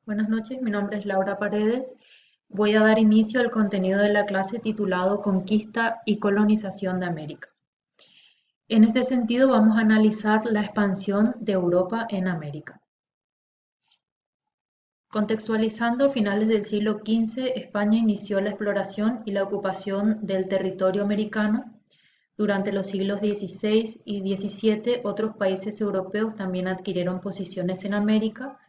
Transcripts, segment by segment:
Buenas noches, mi nombre es Laura Paredes. Voy a dar inicio al contenido de la clase titulado Conquista y colonización de América. En este sentido, vamos a analizar la expansión de Europa en América. Contextualizando, a finales del siglo XV, España inició la exploración y la ocupación del territorio americano. Durante los siglos XVI y XVII, otros países europeos también adquirieron posiciones en América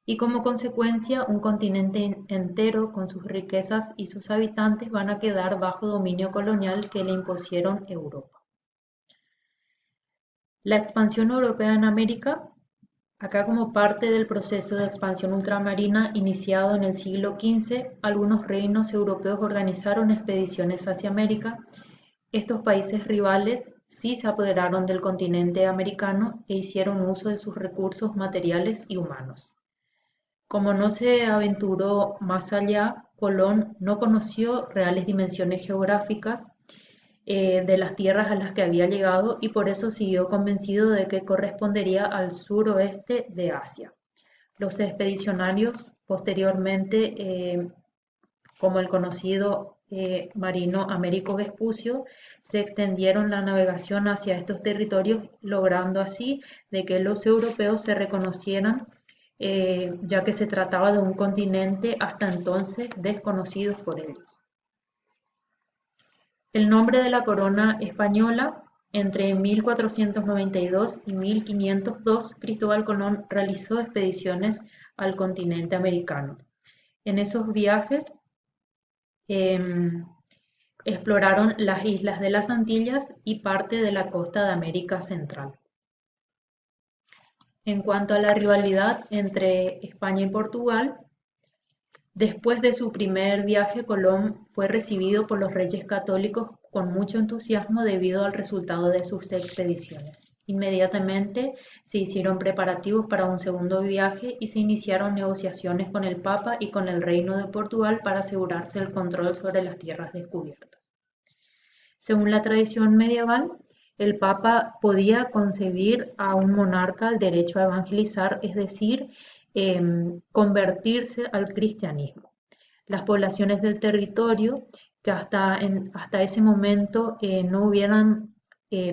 y como consecuencia un continente entero con sus riquezas y sus habitantes van a quedar bajo dominio colonial que le impusieron Europa. La expansión europea en América, acá como parte del proceso de expansión ultramarina iniciado en el siglo XV, algunos reinos europeos organizaron expediciones hacia América. Estos países rivales sí se apoderaron del continente americano e hicieron uso de sus recursos materiales y humanos. Como no se aventuró más allá, Colón no conoció reales dimensiones geográficas de las tierras a las que había llegado y por eso siguió convencido de que correspondería al suroeste de Asia. Los expedicionarios posteriormente, como el conocido marino Américo Vespucio, se extendieron la navegación hacia estos territorios, logrando así de que los europeos se reconocieran, ya que se trataba de un continente hasta entonces desconocido por ellos. El nombre de la corona española: entre 1492 y 1502, Cristóbal Colón realizó expediciones al continente americano. En esos viajes em, exploraron las islas de las Antillas y parte de la costa de América Central. En cuanto a la rivalidad entre España y Portugal, después de su primer viaje, Colón fue recibido por los reyes católicos con mucho entusiasmo debido al resultado de sus expediciones. Inmediatamente se hicieron preparativos para un segundo viaje y se iniciaron negociaciones con el Papa y con el Reino de Portugal para asegurarse el control sobre las tierras descubiertas. Según la tradición medieval, el Papa podía conceder a un monarca el derecho a evangelizar, es decir, convertirse al cristianismo. Las poblaciones del territorio que hasta ese momento no hubieran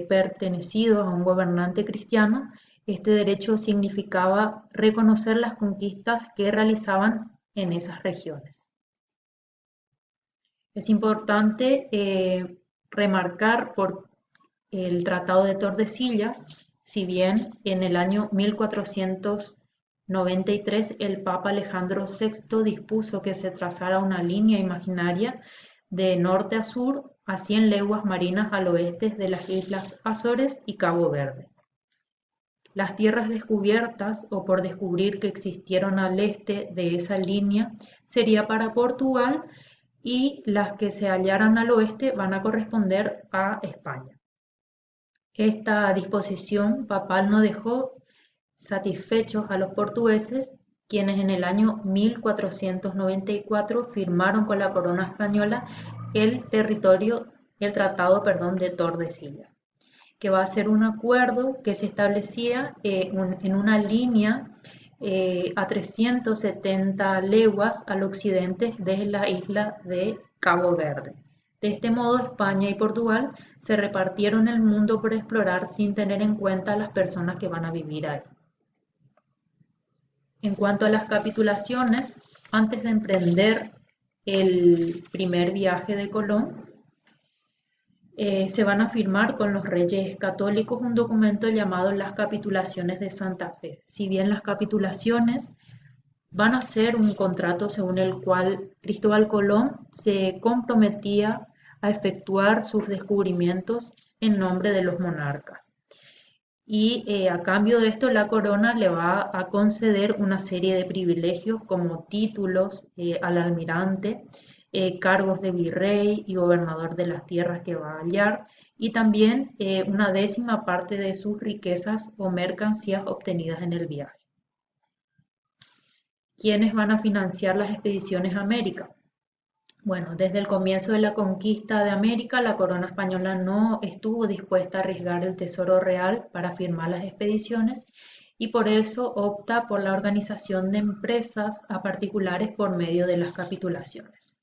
pertenecido a un gobernante cristiano, este derecho significaba reconocer las conquistas que realizaban en esas regiones. Es importante remarcar por el Tratado de Tordesillas, si bien en el año 1493 el Papa Alejandro VI dispuso que se trazara una línea imaginaria de norte a sur a 100 leguas marinas al oeste de las Islas Azores y Cabo Verde. Las tierras descubiertas o por descubrir que existieron al este de esa línea sería para Portugal y las que se hallaran al oeste van a corresponder a España. Esta disposición papal no dejó satisfechos a los portugueses, quienes en el año 1494 firmaron con la corona española el tratado, de Tordesillas, que va a ser un acuerdo que se establecía en una línea a 370 leguas al occidente de la isla de Cabo Verde. De este modo, España y Portugal se repartieron el mundo por explorar sin tener en cuenta a las personas que van a vivir ahí. En cuanto a las capitulaciones, antes de emprender el primer viaje de Colón, se van a firmar con los reyes católicos un documento llamado las Capitulaciones de Santa Fe. Si bien las capitulaciones van a ser un contrato según el cual Cristóbal Colón se comprometía a efectuar sus descubrimientos en nombre de los monarcas. Y a cambio de esto la corona le va a conceder una serie de privilegios como títulos al almirante, cargos de virrey y gobernador de las tierras que va a hallar y también una décima parte de sus riquezas o mercancías obtenidas en el viaje. ¿Quiénes van a financiar las expediciones a América? Bueno, desde el comienzo de la conquista de América, la corona española no estuvo dispuesta a arriesgar el tesoro real para firmar las expediciones y por eso opta por la organización de empresas a particulares por medio de las capitulaciones.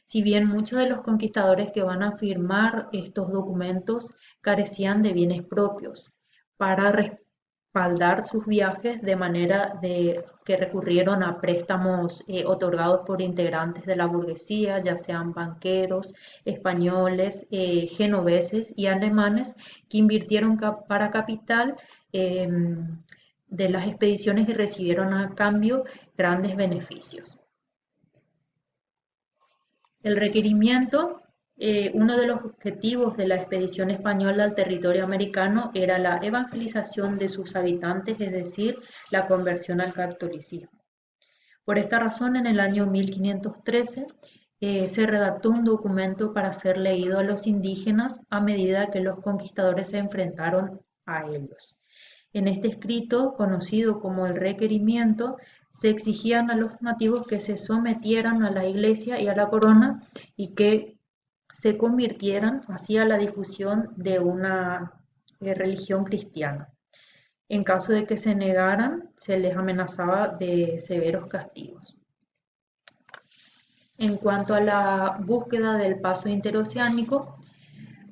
Si bien muchos de los conquistadores que van a firmar estos documentos carecían de bienes propios para respaldar sus viajes, de manera de que recurrieron a préstamos otorgados por integrantes de la burguesía, ya sean banqueros, españoles, genoveses y alemanes, que invirtieron para capital de las expediciones y recibieron a cambio grandes beneficios. El requerimiento, uno de los objetivos de la expedición española al territorio americano era la evangelización de sus habitantes, es decir, la conversión al catolicismo. Por esta razón, en el año 1513 se redactó un documento para ser leído a los indígenas a medida que los conquistadores se enfrentaron a ellos. En este escrito, conocido como el requerimiento, se exigían a los nativos que se sometieran a la Iglesia y a la corona y que se convirtieran así a la difusión de una religión cristiana. En caso de que se negaran, se les amenazaba de severos castigos. En cuanto a la búsqueda del paso interoceánico,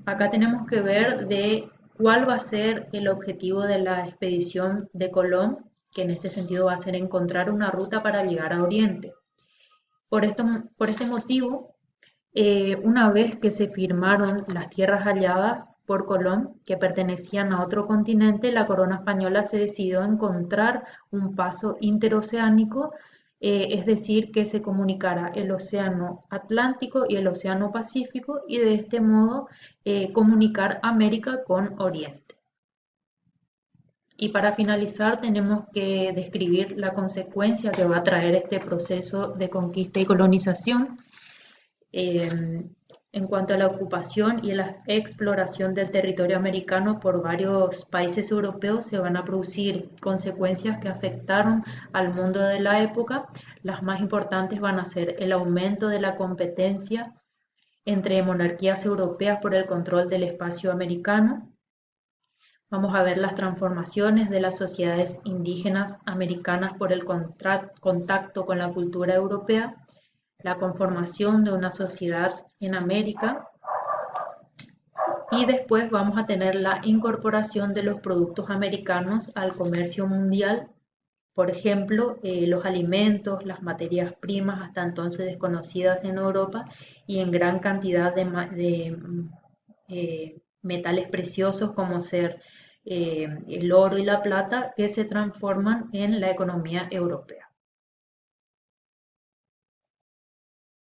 acá tenemos que ver de cuál va a ser el objetivo de la expedición de Colón, que en este sentido va a ser encontrar una ruta para llegar a Oriente. Por este motivo, una vez que se firmaron las tierras halladas por Colón, que pertenecían a otro continente, la corona española se decidió a encontrar un paso interoceánico, es decir, que se comunicara el océano Atlántico y el océano Pacífico, y de este modo comunicar América con Oriente. Y para finalizar tenemos que describir la consecuencia que va a traer este proceso de conquista y colonización. En cuanto a la ocupación y la exploración del territorio americano por varios países europeos, se van a producir consecuencias que afectaron al mundo de la época. Las más importantes van a ser el aumento de la competencia entre monarquías europeas por el control del espacio americano. Vamos a ver las transformaciones de las sociedades indígenas americanas por el contacto con la cultura europea, la conformación de una sociedad en América, y después vamos a tener la incorporación de los productos americanos al comercio mundial, por ejemplo, los alimentos, las materias primas hasta entonces desconocidas en Europa y en gran cantidad de metales preciosos como ser el oro y la plata, que se transforman en la economía europea.